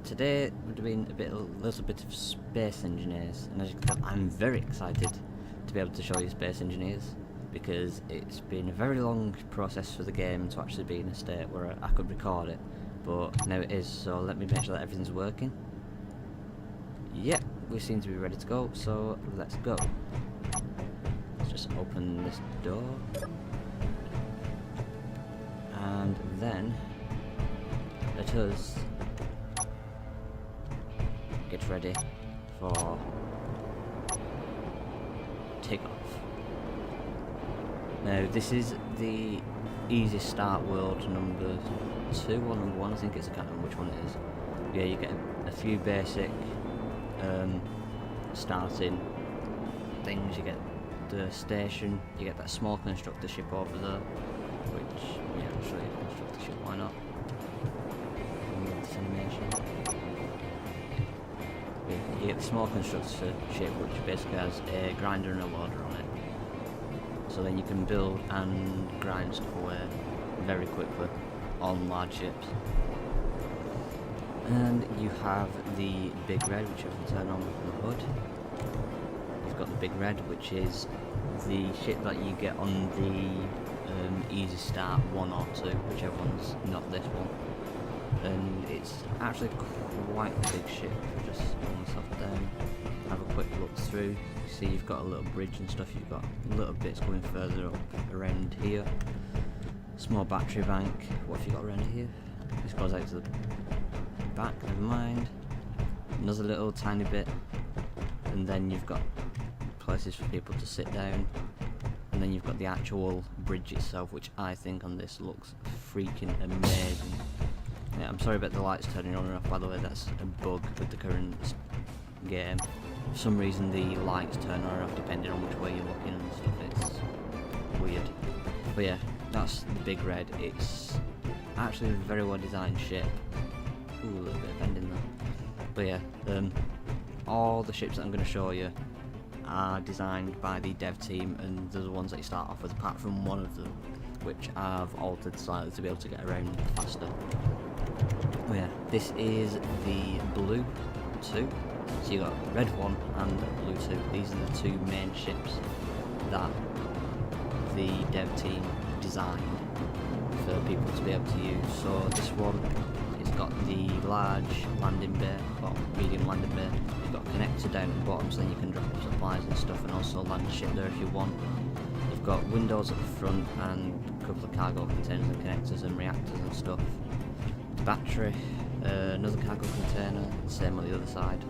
Today we're doing a little bit of Space Engineers, and as you can tell, I'm very excited to be able to show you Space Engineers because it's been a very long process for the game to actually be in a state where I could record it, but now it is. So let me make sure that everything's working. Yep, we seem to be ready to go. So let's go. Let's just open this door, and then let us get ready for takeoff. Now this is the easy start world number 2 or number 1, I think it's, I can't remember which one it is. Yeah, you get a few basic starting things. You get the station, you get that small constructor ship over there, which, yeah, I'll show you the constructor ship, why not? This animation. You get the small constructor ship, which basically has a grinder and a loader on it. So then you can build and grind stuff away very quickly on large ships. And you have the Big Red, which you can turn on with the hood. You've got the Big Red, which is the ship that you get on the Easy Start 1 or 2, whichever one's not this one. And it's actually quite a big ship. Just on this off down, have a quick look through. See, you've got a little bridge and stuff. You've got little bits going further up around here. Small battery bank. What have you got around here? This goes out to the back. Never mind. Another little tiny bit, and then you've got places for people to sit down. And then you've got the actual bridge itself, which I think on this looks freaking amazing. Yeah, I'm sorry about the lights turning on and off, by the way, that's a bug with the current game. For some reason the lights turn on and off depending on which way you're looking and stuff, it's weird. But yeah, that's the Big Red. It's actually a very well designed ship. Ooh, a little bit of bending there. But yeah, all the ships that I'm going to show you are designed by the dev team, and they're the ones that you start off with, apart from one of them, which I've altered slightly to be able to get around faster. Oh yeah, this is the Blue 2, so you got Red 1 and Blue 2. These are the two main ships that the dev team designed for people to be able to use. So this one, it's got the large landing bay, or medium landing bay. You've got a connector down at the bottom, so then you can drop supplies and stuff and also land a ship there if you want. You've got windows at the front and a couple of cargo containers and connectors and reactors and stuff. Battery, another cargo container, same on the other side.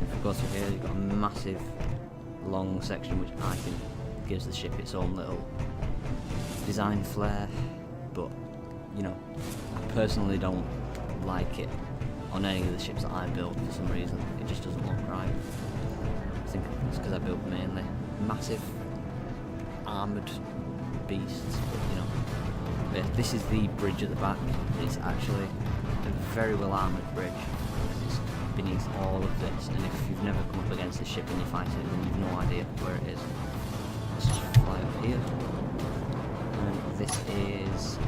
If we go through here, you've got a massive long section which I think gives the ship its own little design flair, but you know, I personally don't like it on any of the ships that I built for some reason. It just doesn't look right. I think it's because I built mainly massive armoured beasts, but you know. But this is the bridge at the back. It's actually a very well armoured bridge. It's beneath all of this, and if you've never come up against this ship and you fight it, then you've no idea where it is. Let's just fly up here. And this is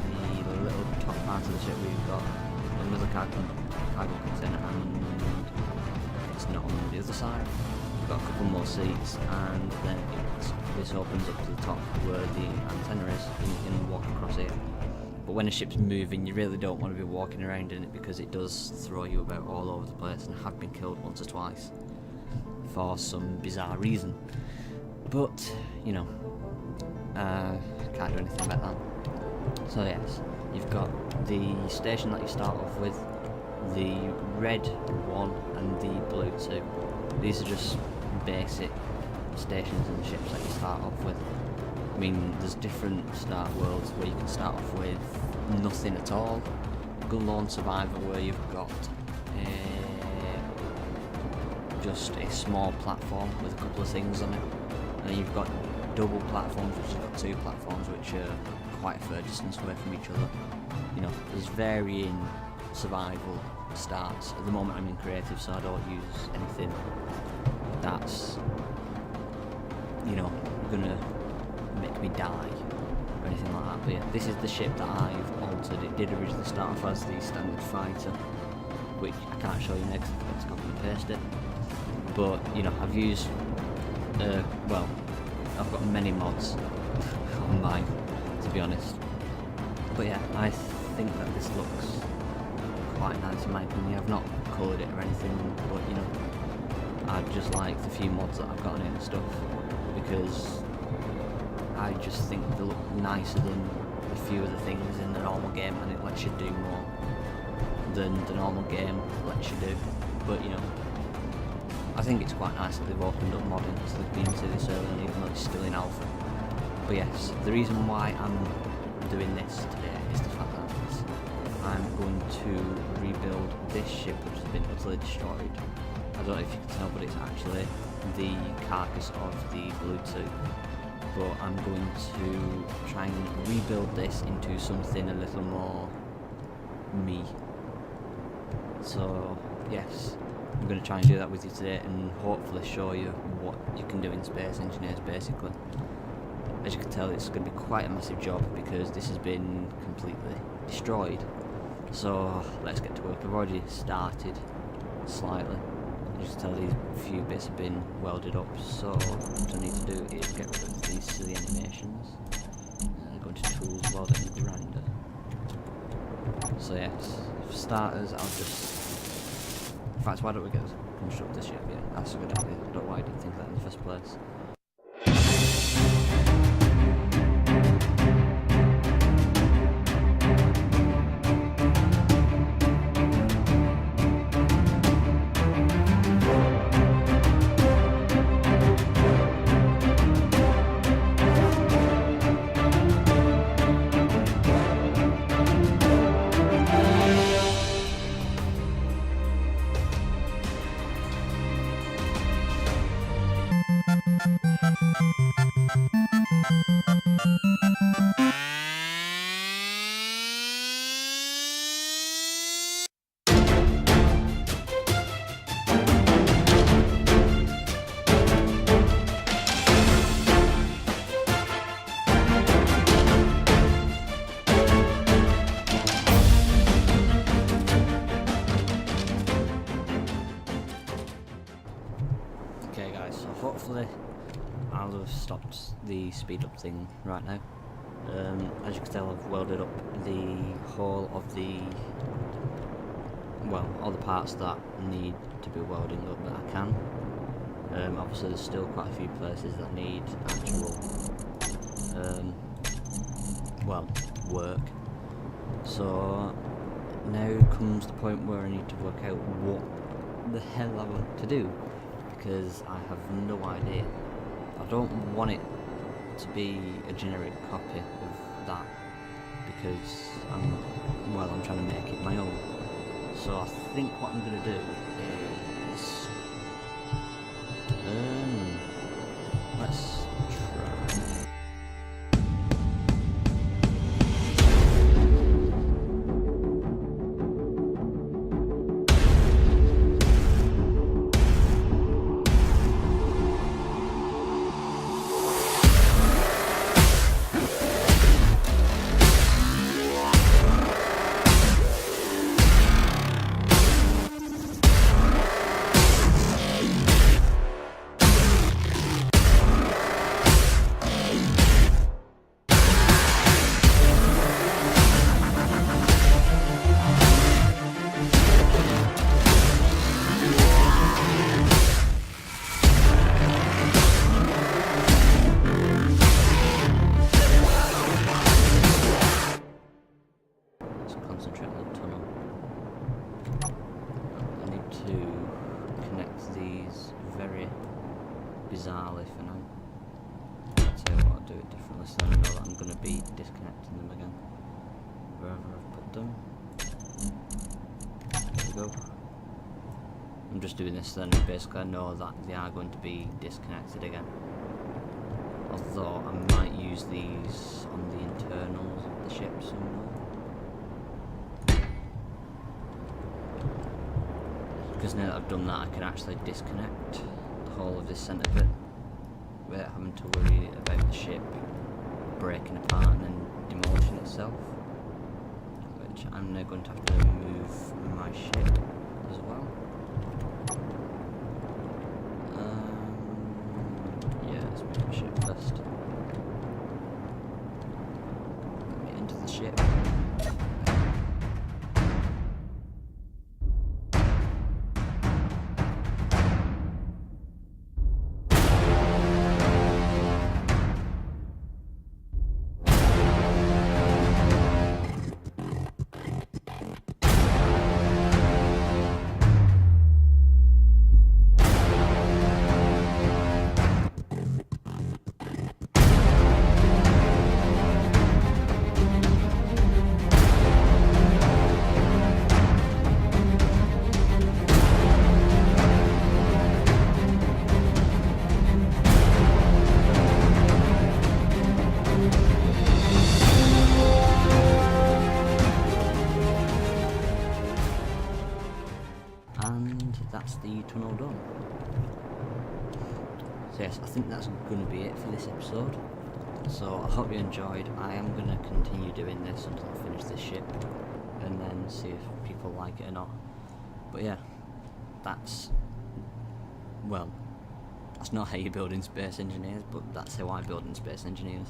the little top part of the ship. We've got another cargo container, and it's not on the other side. We've got a couple more seats, and then this opens up to the top where the antenna is, and you can walk across it. But when a ship's moving, you really don't want to be walking around in it because it does throw you about all over the place, and I have been killed once or twice for some bizarre reason. But, you know, can't do anything about that. So yes, you've got the station that you start off with, the Red 1 and the Blue 2. These are just basic stations and ships that you start off with. I mean, there's different start worlds where you can start off with nothing at all. Lone Survivor, where you've got just a small platform with a couple of things on it. And then you've got double platforms, which have got 2 platforms which are quite a fair distance away from each other. You know, there's varying survival starts. At the moment I'm in creative, so I don't use anything that's, you know, gonna make me die or anything like that. But yeah, this is the ship that I've altered. It did originally start off as the standard fighter, which I can't show you next because I've copy and paste it. But you know, I've used well, I've got many mods on mine, to be honest. But yeah, I think that this looks quite nice in my opinion. I've not coloured it or anything, but you know, I just like the few mods that I've got on it and stuff, because I just think they look nicer than a few of the things in the normal game, and it lets you do more than the normal game lets you do. But you know, I think it's quite nice that they've opened up modding, so they've been to this early, even though it's still in alpha. But yes, the reason why I'm doing this today is the fact that I'm going to rebuild this ship which has been utterly destroyed. I don't know if you can tell, but it's actually the carcass of the Blue 2. But I'm going to try and rebuild this into something a little more me. So yes, I'm going to try and do that with you today and hopefully show you what you can do in Space Engineers basically. As you can tell, it's going to be quite a massive job because this has been completely destroyed. So let's get to work. I've already started slightly. As you can tell, these few bits have been welded up, so what I need to do is get rid of these silly animations. Go into tools, weld it and grinder. So yes, for starters, I'll just... In fact, why don't we construct this ship? Yeah, that's a good idea. I don't know why I didn't think of that in the first place. Okay guys, so hopefully I'll have stopped the speed up thing right now. As you can tell, I've welded up the whole of the, well, all the parts that need to be welding up that I can. Obviously there's still quite a few places that need actual, well, work. So now comes the point where I need to work out what the hell I want to do, because I have no idea. I don't want it to be a generic copy of that, because I'm trying to make it my own. So I think what I'm going to do is let's try. Concentrate on the tunnel. I need to connect these very bizarrely for now. I'll tell you what, I'll do it differently so I know that I'm going to be disconnecting them again. Wherever I've put them. There we go. I'm just doing this so then basically I know that they are going to be disconnected again. Although I might use these on the internals of the ship somewhere. Because now that I've done that, I can actually disconnect the whole of this centre bit without having to worry about the ship breaking apart and then demolishing itself. Which I'm now going to have to move my ship as well. Yeah, let's make the ship first. Get into the ship. And that's the tunnel done. So yes, I think that's going to be it for this episode. So I hope you enjoyed. I am going to continue doing this until I finish this ship, and then see if people like it or not. But yeah, that's not how you build in Space Engineers, but that's how I build in Space Engineers.